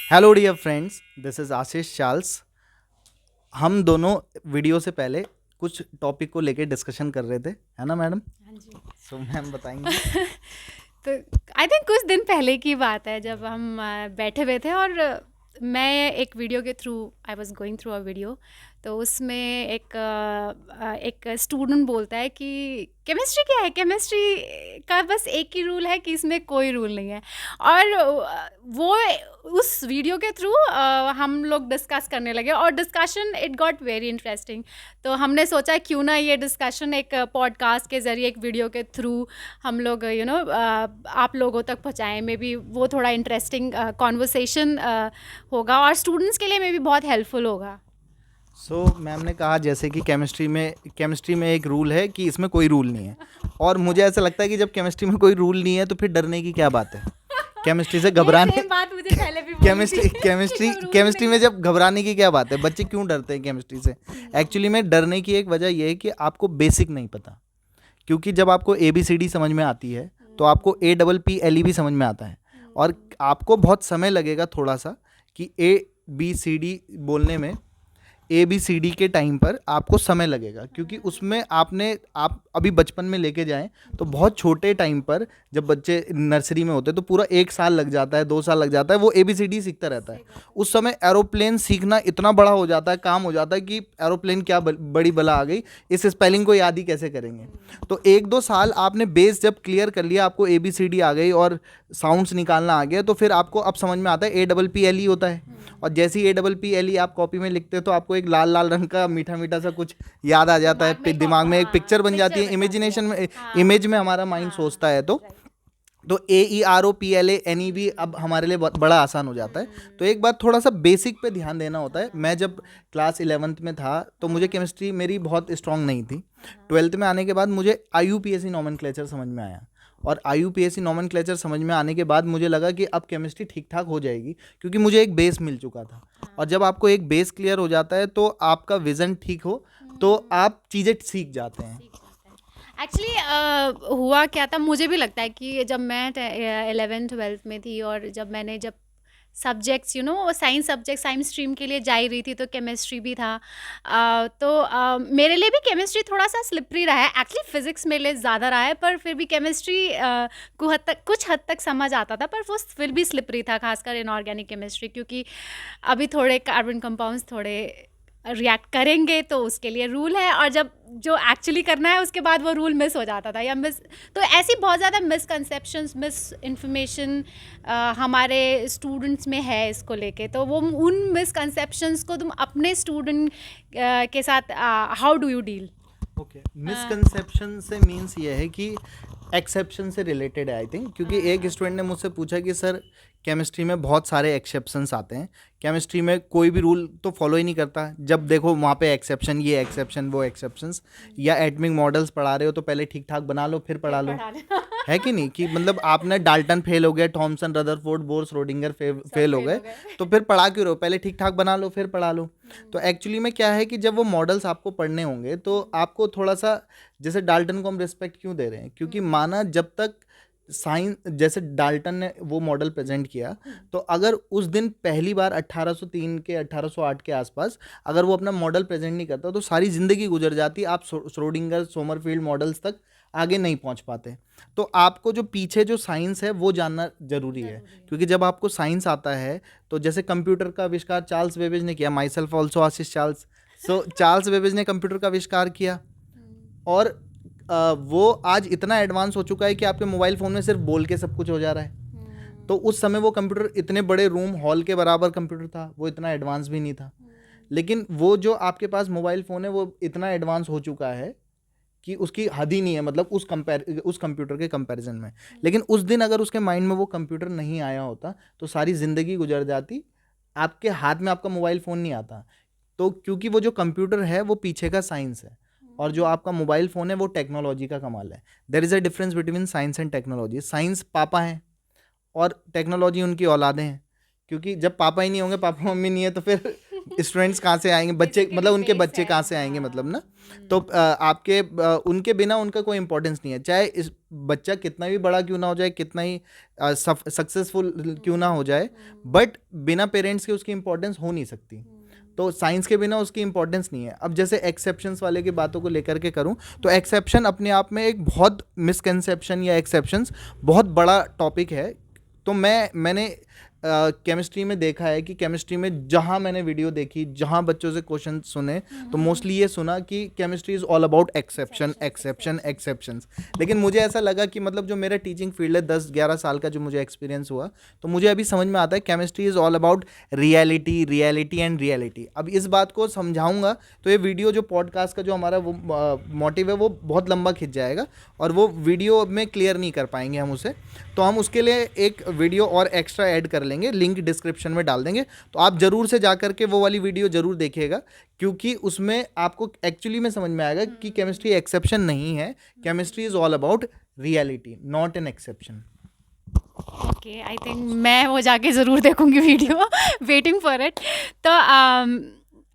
Hello dear friends, this is Ashish Charles. हम दोनों video से पहले कुछ टॉपिक को लेके डिस्कशन कर रहे थे, है ना मैडम? हाँ जी। सो मैम बताएंगी। तो आई थिंक कुछ दिन पहले की बात है जब हम बैठे हुए थे और मैं एक वीडियो के through I was going through a video. तो उसमें एक स्टूडेंट बोलता है कि केमिस्ट्री क्या है, केमिस्ट्री का बस एक ही रूल है कि इसमें कोई रूल नहीं है। और वो उस वीडियो के थ्रू हम लोग डिस्कस करने लगे और discussion it got very interesting. तो हमने सोचा क्यों ना ये डिस्कशन एक पॉडकास्ट के ज़रिए, एक वीडियो के थ्रू हम लोग आप लोगों तक पहुँचाएँ। मे बी वो थोड़ा इंटरेस्टिंग कॉन्वर्सेशन होगा और स्टूडेंट्स के लिए मे बी बहुत हेल्पफुल होगा। सो मैम ने कहा जैसे कि केमिस्ट्री में एक रूल है कि इसमें कोई रूल नहीं है। और मुझे ऐसा लगता है कि जब केमिस्ट्री में कोई रूल नहीं है तो फिर डरने की क्या बात है? केमिस्ट्री से ये घबराने सेम बात मुझे पहले भी बोली थी केमिस्ट्री कि केमिस्ट्री कोई रूल केमिस्ट्री नहीं में है। जब घबराने की क्या बात है? बच्चे क्यों डरते हैं केमिस्ट्री से? एक्चुअली में डरने की एक वजह यह है कि आपको बेसिक नहीं पता। क्योंकि जब आपको ए बी सी डी समझ में आती है तो आपको ए डबल पी एल ई भी समझ में आता है। और आपको बहुत समय लगेगा थोड़ा सा कि ए बी सी डी बोलने में, ए बी सी डी के टाइम पर आपको समय लगेगा, क्योंकि उसमें आप अभी बचपन में लेके जाएं तो बहुत छोटे टाइम पर जब बच्चे नर्सरी में होते हैं तो पूरा 1 साल लग जाता है, 2 साल लग जाता है, वो ए बी सी डी सीखता रहता है। उस समय एरोप्लेन सीखना इतना बड़ा हो जाता है, काम हो जाता है कि एरोप्लेन क्या बड़ी बला आ गई, इस स्पेलिंग को याद ही कैसे करेंगे। तो 1-2 साल आपने बेस जब क्लियर कर लिया, आपको ए बी सी डी आ गई और साउंड्स निकालना आ गया, तो फिर आपको अब समझ में आता है A double P L E होता है। और जैसे ही A double P L E आप कॉपी में लिखते हो तो आपको एक लाल लाल रंग का मीठा मीठा सा कुछ याद आ जाता है, दिमाग में दिमाग में एक पिक्चर बन जाती पिक्चर है, बन जाती इमेजिनेशन है। में, हाँ इमेज में हमारा माइंड सोचता है। तो right. A E R O P L A N E भी अब हमारे लिए बड़ा आसान हो जाता है। तो एक बात थोड़ा सा बेसिक पे ध्यान देना होता है। मैं जब क्लास 11th में था तो मुझे केमिस्ट्री मेरी बहुत स्ट्रांग नहीं थी। 12th में आने के बाद मुझे I U P S C nomenclature समझ में आया। और I U P S C nomenclature समझ में आने के बाद मुझे लगा कि अब केमिस्ट्री ठीक ठाक हो जाएगी, क्योंकि मुझे एक बेस मिल चुका था। और जब आपको एक बेस क्लियर हो जाता है तो आपका विज़न ठीक हो तो आप चीज़ें सीख जाते हैं। एक्चुअली हुआ क्या था, मुझे भी लगता है कि जब मैं 11th 12th में थी और जब subjects science subject science stream के लिए जा ही रही थी, तो केमिस्ट्री भी था। मेरे लिए भी केमिस्ट्री थोड़ा सा स्लिपरी रहा है। एक्चुअली फिजिक्स मेरे लिए ज़्यादा रहा है, पर फिर भी केमिस्ट्री कुछ हद तक समझ आता था, पर वो फिर भी स्लिपरी था, खासकर इनऑर्गेनिक केमिस्ट्री, क्योंकि अभी थोड़े कार्बन कंपाउंड्स थोड़े रिएक्ट करेंगे तो उसके लिए रूल है, और जब जो एक्चुअली करना है उसके बाद वो रूल मिस हो जाता था या मिस। तो ऐसी बहुत ज़्यादा मिसकंसेप्शंस, मिस इन्फॉर्मेशन हमारे स्टूडेंट्स में है इसको लेके। तो वो उन मिसकंसेप्शंस को तुम अपने स्टूडेंट के साथ how do you deal? Okay, misconception से मीन्स ये है कि एक्सेप्शन से रिलेटेड है आई थिंक। क्योंकि एक स्टूडेंट ने मुझसे पूछा कि सर केमिस्ट्री में बहुत सारे एक्सेप्शंस आते हैं, केमिस्ट्री में कोई भी रूल तो फॉलो ही नहीं करता, जब देखो वहाँ पे एक्सेप्शन, ये एक्सेप्शन वो एक्सेप्शंस। या एटमिक मॉडल्स पढ़ा रहे हो तो पहले ठीक ठाक बना लो फिर पढ़ा लो, है कि नहीं? कि मतलब आपने डाल्टन फेल हो गया, थॉमसन, रदरफोर्ड, बोर, श्रोडिंगर सब फेल हो फेल गए, हो गए। तो फिर पढ़ा क्यों रहो? पहले ठीक ठाक बना लो फिर पढ़ा लो। तो एक्चुअली में क्या है कि जब वो मॉडल्स आपको पढ़ने होंगे तो आपको थोड़ा सा, जैसे डाल्टन को हम रिस्पेक्ट क्यों दे रहे हैं? क्योंकि माना जब तक साइंस, जैसे डाल्टन ने वो मॉडल प्रेजेंट किया, तो अगर उस दिन पहली बार 1803 के 1808 के आसपास अगर वो अपना मॉडल प्रेजेंट नहीं करता तो सारी ज़िंदगी गुजर जाती, आप श्रोडिंगर, सोमरफील्ड मॉडल्स तक आगे नहीं पहुंच पाते। तो आपको जो पीछे जो साइंस है वो जानना ज़रूरी है। क्योंकि जब आपको साइंस आता है तो जैसे कंप्यूटर का आविष्कार चार्ल्स बेबेज ने किया, my self also Ashish Charles. So Charles Babbage ने कंप्यूटर का आविष्कार किया, और वो आज इतना एडवांस हो चुका है कि आपके मोबाइल फ़ोन में सिर्फ बोल के सब कुछ हो जा रहा है। तो उस समय वो कंप्यूटर इतने बड़े रूम हॉल के बराबर कंप्यूटर था, वो इतना एडवांस भी नहीं था। लेकिन वो जो आपके पास मोबाइल फ़ोन है वो इतना एडवांस हो चुका है कि उसकी हद ही नहीं है, मतलब उस कंप्यूटर के कंपैरिजन में। लेकिन उस दिन अगर उसके माइंड में वो कंप्यूटर नहीं आया होता तो सारी ज़िंदगी गुजर जाती, आपके हाथ में आपका मोबाइल फ़ोन नहीं आता। तो क्योंकि वो जो कंप्यूटर है वो पीछे का साइंस है, और जो आपका मोबाइल फ़ोन है वो टेक्नोलॉजी का कमाल है। There is a difference between science and technology. Science पापा हैं और टेक्नोलॉजी उनकी औलादें हैं। क्योंकि जब पापा ही नहीं होंगे, पापा मम्मी नहीं है, तो फिर स्टूडेंट्स कहाँ से आएंगे, बच्चे Basically मतलब उनके base बच्चे है, कहाँ से आएंगे, मतलब हाँ। ना। तो आपके उनके बिना उनका कोई इंपॉर्टेंस नहीं है, चाहे इस बच्चा कितना भी बड़ा क्यों ना हो जाए, कितना ही सक्सेसफुल क्यों ना हो जाए, बट बिना पेरेंट्स के उसकी इंपॉर्टेंस हो नहीं सकती। तो साइंस के बिना उसकी इंपॉर्टेंस नहीं है। अब जैसे एक्सेप्शंस वाले की बातों को लेकर के करूं, तो एक्सेप्शन अपने आप में एक बहुत मिसकंसेप्शन या एक्सेप्शंस बहुत बड़ा टॉपिक है। तो मैंने केमिस्ट्री में देखा है कि केमिस्ट्री में जहाँ मैंने वीडियो देखी, जहाँ बच्चों से क्वेश्चन सुने, तो मोस्टली ये सुना कि chemistry is all about exception exception exceptions. लेकिन मुझे ऐसा लगा कि मतलब जो मेरा टीचिंग फील्ड है, 10-11 साल का जो मुझे एक्सपीरियंस हुआ, तो मुझे अभी समझ में आता है chemistry is all about reality reality and reality. अब इस बात को समझाऊंगा तो ये वीडियो जो पॉडकास्ट का जो हमारा वो मोटिव है वो बहुत लंबा खिंच जाएगा, और वो वीडियो में क्लियर नहीं कर पाएंगे हम उसे। तो हम उसके लिए एक वीडियो और एक्स्ट्रा ऐड कर लेंगे, लिंक डिस्क्रिप्शन में डाल देंगे, तो आप ज़रूर से जा करके वो वाली वीडियो ज़रूर देखिएगा, क्योंकि उसमें आपको एक्चुअली में समझ में आएगा कि केमिस्ट्री एक्सेप्शन नहीं है, chemistry is all about reality, not an exception. Okay, I think मैं वो जाके ज़रूर देखूंगी वीडियो, वेटिंग फॉर इट। तो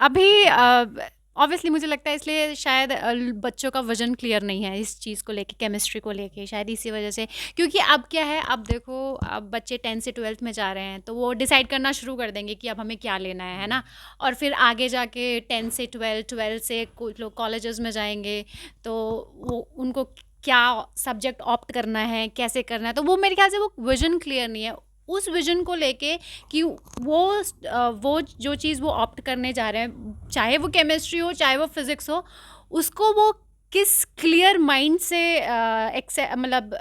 अभी ऑब्वियसली मुझे लगता है इसलिए शायद बच्चों का विजन क्लियर नहीं है इस चीज़ को लेके, केमिस्ट्री को लेके, शायद इसी वजह से। क्योंकि अब क्या है, अब देखो, अब बच्चे 10th से 12th में जा रहे हैं, तो वो डिसाइड करना शुरू कर देंगे कि अब हमें क्या लेना है ना। और फिर आगे जाके 10th से 12th से कुछ लोग कॉलेजेस में जाएंगे, तो वो उनको क्या सब्जेक्ट ऑप्ट करना है, कैसे करना है, तो वो मेरे ख्याल से वो विजन क्लियर नहीं है उस विजन को लेके कि वो जो चीज़ वो ऑप्ट करने जा रहे हैं, चाहे वो केमिस्ट्री हो चाहे वो फिज़िक्स हो, उसको वो किस क्लियर माइंड से मतलब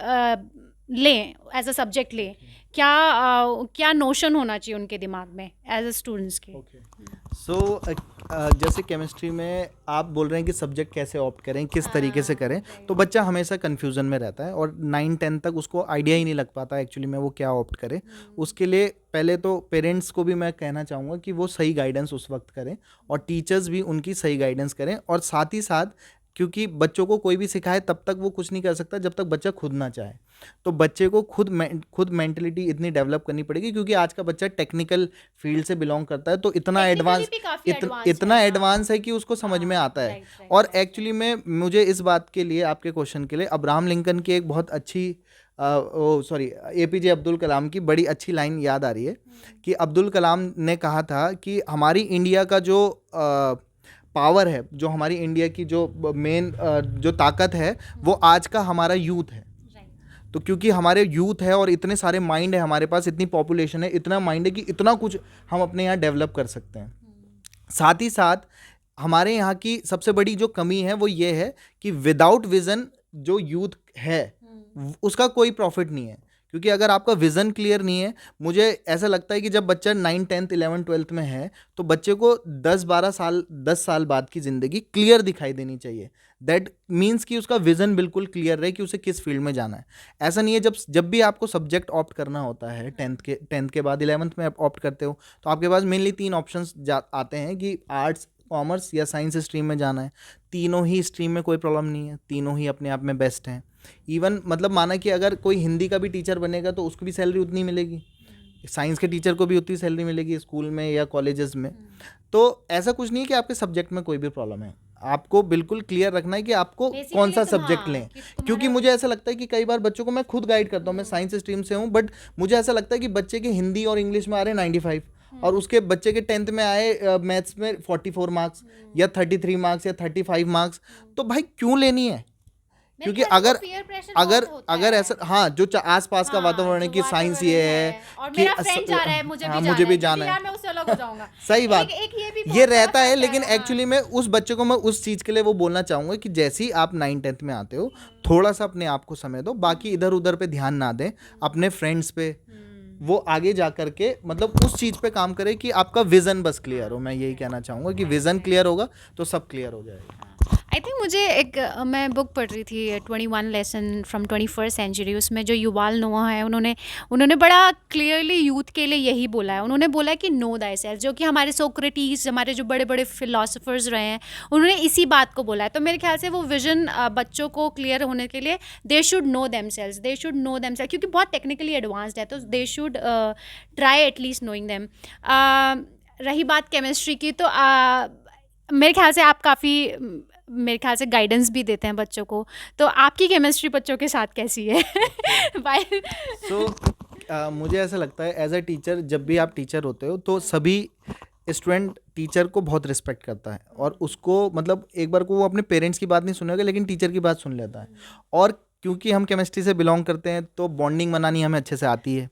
लें, एज अ सब्जेक्ट लें, क्या नोशन होना चाहिए उनके दिमाग में एज अ स्टूडेंट्स के। सो जैसे केमिस्ट्री में आप बोल रहे हैं कि सब्जेक्ट कैसे ऑप्ट करें, किस तरीके से करें, तो बच्चा हमेशा कन्फ्यूज़न में रहता है, और 9-10 तक उसको आइडिया ही नहीं लग पाता एक्चुअली में वो क्या ऑप्ट करे। उसके लिए पहले तो पेरेंट्स को भी मैं कहना चाहूँगा कि वो सही गाइडेंस उस वक्त करें, और टीचर्स भी उनकी सही गाइडेंस करें, और साथ ही साथ, क्योंकि बच्चों को कोई भी सिखाए तब तक वो कुछ नहीं कर सकता जब तक बच्चा खुद ना चाहे। तो बच्चे को खुद मेंटलिटी इतनी डेवलप करनी पड़ेगी, क्योंकि आज का बच्चा टेक्निकल फील्ड से बिलोंग करता है, तो इतना एडवांस है कि उसको समझ में आता है। और एक्चुअली में मुझे इस बात के लिए, आपके क्वेश्चन के लिए, अब्राहम लिंकन की एक बहुत अच्छी APJ अब्दुल कलाम की बड़ी अच्छी लाइन याद आ रही है कि अब्दुल कलाम ने कहा था कि हमारी इंडिया का जो पावर है, जो हमारी इंडिया की जो मेन जो ताकत है, वो आज का हमारा यूथ है। तो क्योंकि हमारे यूथ है और इतने सारे माइंड है हमारे पास, इतनी पॉपुलेशन है, इतना माइंड है कि इतना कुछ हम अपने यहाँ डेवलप कर सकते हैं। साथ ही साथ हमारे यहाँ की सबसे बड़ी जो कमी है वो ये है कि विदाउट विजन जो यूथ है उसका कोई प्रॉफिट नहीं है। क्योंकि अगर आपका विज़न क्लियर नहीं है, मुझे ऐसा लगता है कि जब बच्चा 9, 10, 11, 12 में है, तो बच्चे को 10 साल बाद की ज़िंदगी क्लियर दिखाई देनी चाहिए। दैट मीन्स कि उसका विज़न बिल्कुल क्लियर रहे कि उसे किस फील्ड में जाना है। ऐसा नहीं है जब भी आपको सब्जेक्ट ऑप्ट करना होता है, 10th के बाद 11th में आप ऑप्ट करते हो, तो आपके पास मेनली 3 ऑप्शंस आते हैं कि आर्ट्स, कॉमर्स या साइंस स्ट्रीम में जाना है। तीनों ही स्ट्रीम में कोई प्रॉब्लम नहीं है, तीनों ही अपने आप में बेस्ट हैं। इवन मतलब माना कि अगर कोई हिंदी का भी टीचर बनेगा तो उसको भी सैलरी उतनी मिलेगी, साइंस के टीचर को भी उतनी सैलरी मिलेगी स्कूल में या कॉलेजेस में। तो ऐसा कुछ नहीं है कि आपके सब्जेक्ट में कोई भी प्रॉब्लम है, आपको बिल्कुल क्लियर रखना है कि आपको कौन सा सब्जेक्ट लें। क्योंकि मुझे ऐसा लगता है कि कई बार बच्चों को मैं खुद गाइड करता हूँ, मैं साइंस स्ट्रीम से हूँ, बट मुझे ऐसा लगता है कि बच्चे के हिंदी और इंग्लिश में आ रहे हैं 95, और उसके बच्चे के 10th में आए मैथ्स में 44 मार्क्स या 33 मार्क्स या 35 मार्क्स, तो भाई क्यों लेनी है? क्योंकि अगर ऐसा, हाँ, जो आसपास का वातावरण है कि साइंस ये है कि मुझे भी जाना है, सही बात, ये रहता है। लेकिन एक्चुअली में उस बच्चे को मैं उस चीज़ के लिए वो बोलना चाहूँगा कि जैसे ही आप 9-10 में आते हो, थोड़ा सा अपने आप को समय दो, बाकी इधर उधर पे ध्यान ना दें, अपने फ्रेंड्स पे, वो आगे जा करके मतलब उस चीज़ पे काम करे कि आपका विज़न बस क्लियर हो। मैं यही कहना चाहूँगा कि विज़न क्लियर होगा तो सब क्लियर हो जाएगा। आई थिंक मैं बुक पढ़ रही थी 21 लेसन फ्रॉम 21st सेंचुरी, उसमें जो युवाल नोआ है, उन्होंने बड़ा क्लियरली यूथ के लिए यही बोला है। उन्होंने बोला कि नो दाई सेल्फ, जो कि हमारे सोक्रेटिस, हमारे जो बड़े बड़े फिलोसफर्स रहे हैं, उन्होंने इसी बात को बोला है। तो मेरे ख्याल से वो विजन बच्चों को क्लियर होने के लिए दे शुड नो देमसेल्व्स, क्योंकि बहुत टेक्निकली एडवांस्ड है, तो they should try at least knowing them. रही बात केमिस्ट्री की, तो मेरे ख्याल से आप काफ़ी मेरे ख्याल से गाइडेंस भी देते हैं बच्चों को, तो आपकी केमिस्ट्री बच्चों के साथ कैसी है? बाय सो मुझे ऐसा लगता है एज अ टीचर, जब भी आप टीचर होते हो तो सभी स्टूडेंट टीचर को बहुत रिस्पेक्ट करता है, और उसको मतलब एक बार को वो अपने पेरेंट्स की बात नहीं सुनेगा लेकिन टीचर की बात सुन लेता है। और क्योंकि हम केमिस्ट्री से बिलोंग करते हैं तो बॉन्डिंग बनानी हमें अच्छे से आती है।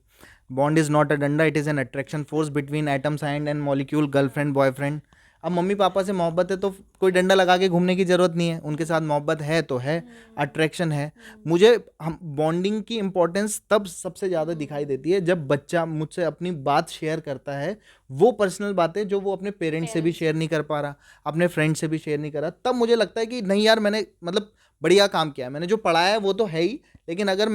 बॉन्ड इज़ नॉट अ डंडा, it is an attraction force between atoms and molecule, girlfriend boyfriend. अब मम्मी पापा से मोहब्बत है तो कोई डंडा लगा के घूमने की ज़रूरत नहीं है, उनके साथ मोहब्बत है तो है, अट्रैक्शन है। मुझे हम बॉन्डिंग की इम्पोर्टेंस तब सबसे ज़्यादा दिखाई देती है जब बच्चा मुझसे अपनी बात शेयर करता है, वो पर्सनल बातें जो वो अपने पेरेंट्स से भी शेयर नहीं कर पा रहा, अपने फ्रेंड से भी शेयर नहीं कर रहा। तब मुझे लगता है कि नहीं यार, मैंने मतलब बढ़िया काम किया है, मैंने जो पढ़ाया है वो तो है ही, लेकिन अगर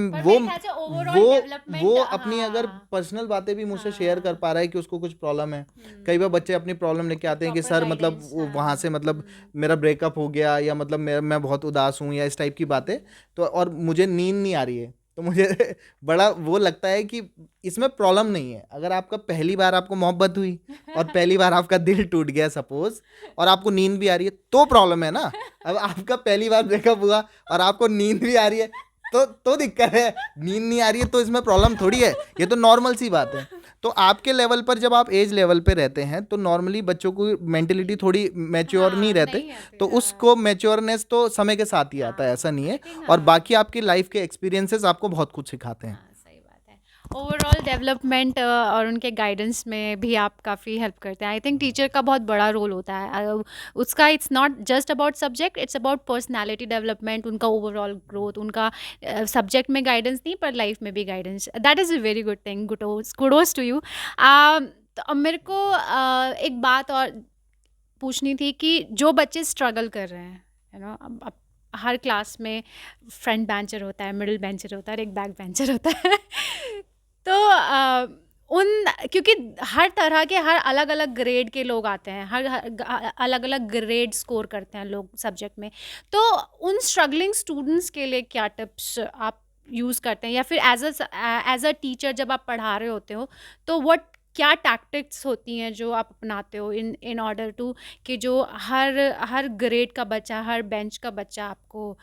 वो अपनी अगर पर्सनल बातें भी मुझसे शेयर कर पा रहा है कि उसको कुछ प्रॉब्लम है। कई बार बच्चे अपनी प्रॉब्लम लेके आते हैं कि सर मतलब वहाँ से मतलब मेरा ब्रेकअप हो गया, या मतलब मैं बहुत उदास हूँ, या इस टाइप की बातें। तो और मुझे नींद नहीं आ रही है, तो मुझे बड़ा वो लगता है कि इसमें प्रॉब्लम नहीं है। अगर आपका पहली बार आपको मोहब्बत हुई और पहली बार आपका दिल टूट गया सपोज, और आपको नींद भी आ रही है, तो प्रॉब्लम है ना। अब आपका पहली बार ब्रेकअप हुआ और आपको नींद भी आ रही है, तो दिक्कत है। नींद नहीं आ रही है तो इसमें प्रॉब्लम थोड़ी है, ये तो नॉर्मल सी बात है। तो आपके लेवल पर जब आप एज लेवल पे रहते हैं तो नॉर्मली बच्चों को मेंटेलिटी थोड़ी मैच्योर नहीं रहते, तो उसको मैच्योरनेस तो समय के साथ ही आता है, ऐसा नहीं है। और बाकी आपकी लाइफ के एक्सपीरियंसेस आपको बहुत कुछ सिखाते हैं। सही बात है। ओवरऑल डेवलपमेंट और उनके गाइडेंस में भी आप काफ़ी हेल्प करते हैं। आई थिंक टीचर का बहुत बड़ा रोल होता है। उसका it's not just about subject, it's about personality development, उनका ओवरऑल ग्रोथ, उनका सब्जेक्ट में गाइडेंस नहीं पर लाइफ में भी guidance. That is a very good thing, kudos to you. तो अब मेरे को एक बात और पूछनी थी कि जो बच्चे स्ट्रगल कर रहे हैं, यू नो, अब हर क्लास में फ्रंट बेंचर होता है, मिडिल बेंचर होता है और एक बैक बेंचर होता है। तो उन क्योंकि हर तरह के हर अलग अलग ग्रेड के लोग आते हैं, हर अलग अलग ग्रेड स्कोर करते हैं लोग सब्जेक्ट में। तो उन स्ट्रगलिंग स्टूडेंट्स के लिए क्या टिप्स आप यूज़ करते हैं, या फिर एज अ टीचर जब आप पढ़ा रहे होते हो तो क्या टैक्टिक्स होती हैं जो आप अपनाते हो इन ऑर्डर टू कि जो हर ग्रेड का बच्चा, हर बेंच का बच्चा आपको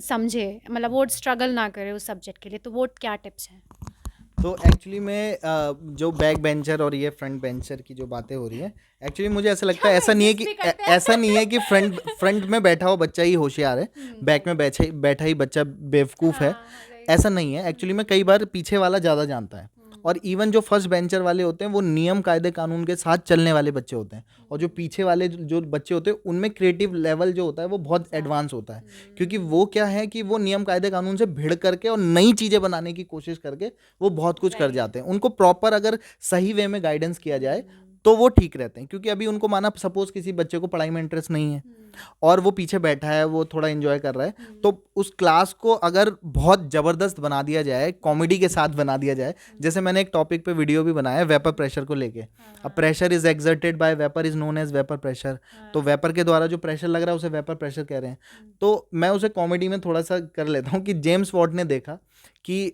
समझे, मतलब वो स्ट्रगल ना करे उस सब्जेक्ट के लिए, तो वो क्या टिप्स हैं? तो एक्चुअली में जो बैक बेंचर और ये फ्रंट बेंचर की जो बातें हो रही है, एक्चुअली मुझे ऐसा लगता है ऐसा नहीं है कि ऐसा नहीं है कि फ्रंट में बैठा हुआ बच्चा ही होशियार है, बैक में बैठा ही बच्चा बेवकूफ़ है। ऐसा नहीं है। एक्चुअली में कई बार पीछे वाला ज़्यादा जानता है, और इवन जो फर्स्ट बेंचर वाले होते हैं वो नियम कायदे कानून के साथ चलने वाले बच्चे होते हैं, और जो पीछे वाले जो बच्चे होते हैं उनमें क्रिएटिव लेवल जो होता है वो बहुत एडवांस होता है। क्योंकि वो क्या है कि वो नियम कायदे कानून से भिड़ करके और नई चीज़ें बनाने की कोशिश करके वो बहुत कुछ कर जाते हैं। उनको प्रॉपर अगर सही वे में गाइडेंस किया जाए तो वो ठीक रहते हैं। क्योंकि अभी उनको माना सपोज किसी बच्चे को पढ़ाई में इंटरेस्ट नहीं है और वो पीछे बैठा है, वो थोड़ा एंजॉय कर रहा है, तो उस क्लास को अगर बहुत ज़बरदस्त बना दिया जाए, कॉमेडी के साथ बना दिया जाए, जैसे मैंने एक टॉपिक पे वीडियो भी बनाया है वेपर प्रेशर को लेके। अब pressure is exerted by vapour is known as vapour pressure. तो वेपर के द्वारा जो प्रेशर लग रहा है उसे वेपर प्रेशर कह रहे हैं। तो मैं उसे कॉमेडी में थोड़ा सा कर लेता हूँ कि जेम्स वॉट ने देखा कि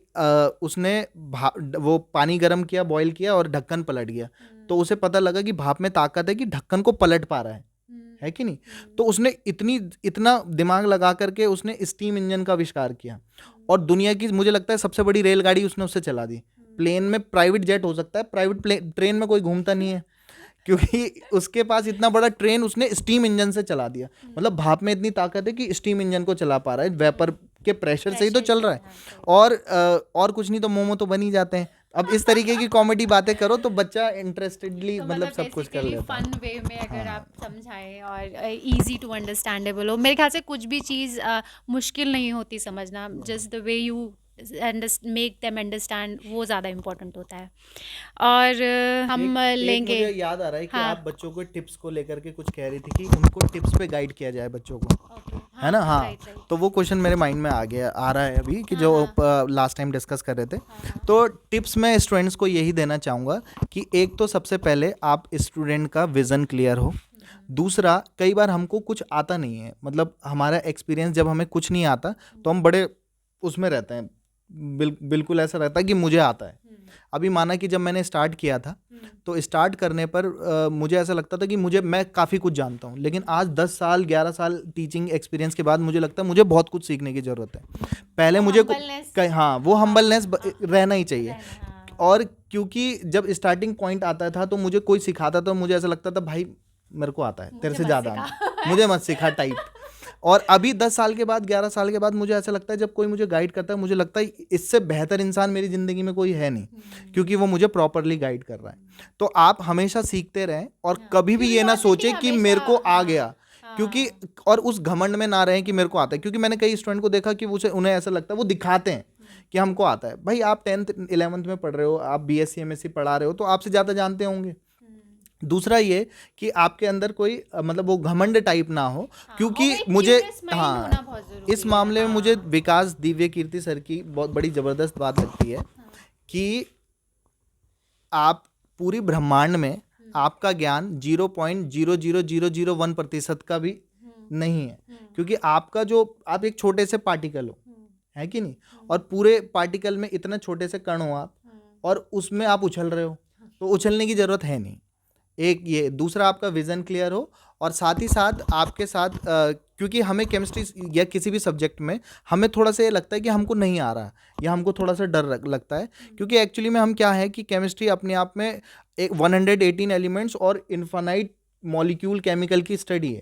उसने वो पानी गर्म किया, बॉईल किया और ढक्कन पलट गया, तो उसे पता लगा कि भाप में ताकत है कि ढक्कन को पलट पा रहा है कि नहीं। तो उसने इतना दिमाग लगा करके उसने स्टीम इंजन का आविष्कार किया, और दुनिया की मुझे लगता है सबसे बड़ी रेलगाड़ी उसने उससे चला दी। प्लेन में प्राइवेट जेट हो सकता है, प्राइवेट ट्रेन में कोई घूमता नहीं है, क्योंकि उसके पास इतना बड़ा ट्रेन उसने स्टीम इंजन से चला दिया। मतलब भाप में इतनी ताकत है कि स्टीम इंजन को चला पा रहा है, वेपर के प्रेशर से ही तो चल रहा है। और कुछ नहीं तो मोमो तो बन ही जाते हैं। अब इस तरीके की कॉमेडी बातें करो तो बच्चा इंटरेस्टेडली तो मतलब सब कुछ कर लेता है। फन वे में अगर आप समझाएं और इजी टू अंडरस्टैंडेबल हो, मेरे ख्याल से कुछ भी चीज़ मुश्किल नहीं होती समझना, just the way you make them understand, वो ज़्यादा इम्पोर्टेंट होता है। और हम लेंगे। मुझे याद आ रहा है कि आप बच्चों को टिप्स को लेकर के कुछ कह रही थी कि उनको टिप्स पे गाइड किया जाए बच्चों को, है ना। हाँ, तो वो क्वेश्चन मेरे माइंड में आ रहा है अभी कि जो लास्ट टाइम डिस्कस कर रहे थे। तो टिप्स में स्टूडेंट्स को यही देना चाहूँगा कि एक तो सबसे पहले आप स्टूडेंट का विज़न क्लियर हो। दूसरा, कई बार हमको कुछ आता नहीं है, मतलब हमारा एक्सपीरियंस जब हमें कुछ नहीं आता तो हम बड़े उसमें रहते हैं, बिल्कुल ऐसा रहता है कि मुझे आता है। अभी माना कि जब मैंने स्टार्ट किया था तो स्टार्ट करने पर मुझे ऐसा लगता था कि मैं काफ़ी कुछ जानता हूँ, लेकिन आज 10 साल 11 साल टीचिंग एक्सपीरियंस के बाद मुझे लगता है मुझे बहुत कुछ सीखने की ज़रूरत है। पहले मुझे हाँ, वो हम्बलनेस रहना ही चाहिए। और क्योंकि जब स्टार्टिंग पॉइंट आता था तो मुझे कोई सिखाता था, मुझे ऐसा लगता था भाई मेरे को आता है, तेरे से ज़्यादा मुझे मत सिखा टाइप। और अभी 10 साल के बाद 11 साल के बाद मुझे ऐसा लगता है जब कोई मुझे गाइड करता है, मुझे लगता है इससे बेहतर इंसान मेरी ज़िंदगी में कोई है नहीं, क्योंकि वो मुझे प्रॉपरली गाइड कर रहा है। तो आप हमेशा सीखते रहें और कभी भी ये ना सोचें कि मेरे को आ गया, क्योंकि और उस घमंड में ना रहें कि मेरे को आता है। क्योंकि मैंने कई स्टूडेंट को देखा कि उन्हें ऐसा लगता है, वो दिखाते हैं कि हमको आता है। भाई आप 10th 11th में पढ़ रहे हो, आप BSc MSc पढ़ा रहे हो, तो आपसे ज़्यादा जानते होंगे। दूसरा ये कि आपके अंदर कोई मतलब वो घमंड टाइप ना हो, क्योंकि मुझे इस मामले में मुझे विकास दिव्य कीर्ति सर की बहुत बड़ी ज़बरदस्त बात लगती है कि आप पूरी ब्रह्मांड में आपका ज्ञान 0.00001% का भी नहीं है, क्योंकि आपका जो आप एक छोटे से पार्टिकल हो, है कि नहीं, और पूरे पार्टिकल में इतने छोटे से कण हो आप, और उसमें आप उछल रहे हो, तो उछलने की ज़रूरत है नहीं। एक ये, दूसरा आपका विज़न क्लियर हो, और साथ ही साथ आपके साथ क्योंकि हमें केमिस्ट्री या किसी भी सब्जेक्ट में हमें थोड़ा सा ये लगता है कि हमको नहीं आ रहा, या हमको थोड़ा सा डर लगता है, क्योंकि एक्चुअली में हम क्या है कि केमिस्ट्री अपने आप में एक 118 एलिमेंट्स और इन्फानाइट मॉलिक्यूल केमिकल की स्टडी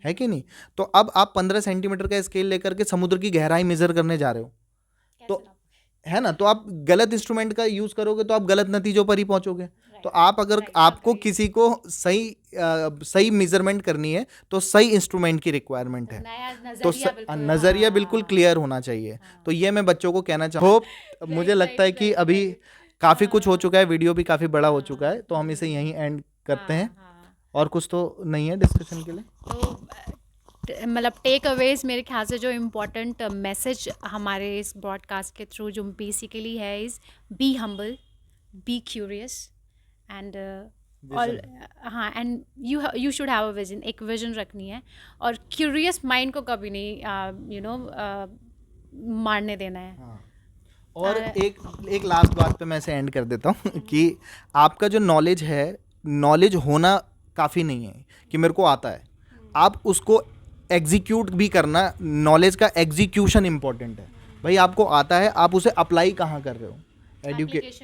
है कि नहीं। तो अब आप 15 सेंटीमीटर का स्केल लेकर के समुद्र की गहराई मेजर करने जा रहे हो, तो है ना, तो आप गलत इंस्ट्रूमेंट का यूज़ करोगे तो आप गलत नतीजों पर ही पहुंचोगे। तो आप अगर आपको किसी को सही मेजरमेंट करनी है तो सही इंस्ट्रूमेंट की रिक्वायरमेंट है, तो नज़रिया बिल्कुल क्लियर होना चाहिए। तो ये मैं बच्चों को कहना चाहूँ। मुझे लगता है कि अभी काफ़ी कुछ हो चुका है, वीडियो भी काफ़ी बड़ा हो चुका है, तो हम इसे यहीं एंड करते हैं। और कुछ तो नहीं है डिस्कशन के लिए? तो मतलब टेक अवेज मेरे ख्याल से जो इम्पोर्टेंट मैसेज हमारे इस ब्रॉडकास्ट के थ्रू जो बेसिकली है is be humble, be curious and all. हाँ, and you should have a vision, एक विजन रखनी है, और क्यूरियस माइंड को कभी नहीं मारने देना है। हाँ। और एक लास्ट बात पे मैं इसे एंड कर देता हूँ कि आपका जो नॉलेज है, नॉलेज होना काफ़ी नहीं है कि मेरे को आता है, आप उसको एग्जीक्यूट भी करना, नॉलेज का एग्जीक्यूशन इंपॉर्टेंट है। भाई आपको आता है, आप उसे अप्लाई कहाँ कर रहे हो,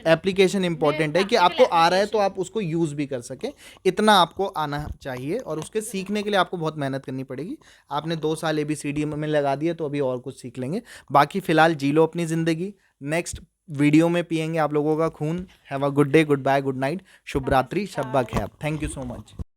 एप्लीकेशन इंपॉर्टेंट है कि आपको आ रहा है तो आप उसको यूज़ भी कर सकें, इतना आपको आना चाहिए। और उसके सीखने के लिए आपको बहुत मेहनत करनी पड़ेगी। आपने 2 साल ABCD में लगा दिए तो अभी और कुछ सीख लेंगे। बाकी फ़िलहाल जी लो अपनी ज़िंदगी, नेक्स्ट वीडियो में पियेंगे आप लोगों का खून। Have a good day, good bye, good night, शुभ रात्रि, शब्बा खैर। Thank you so much.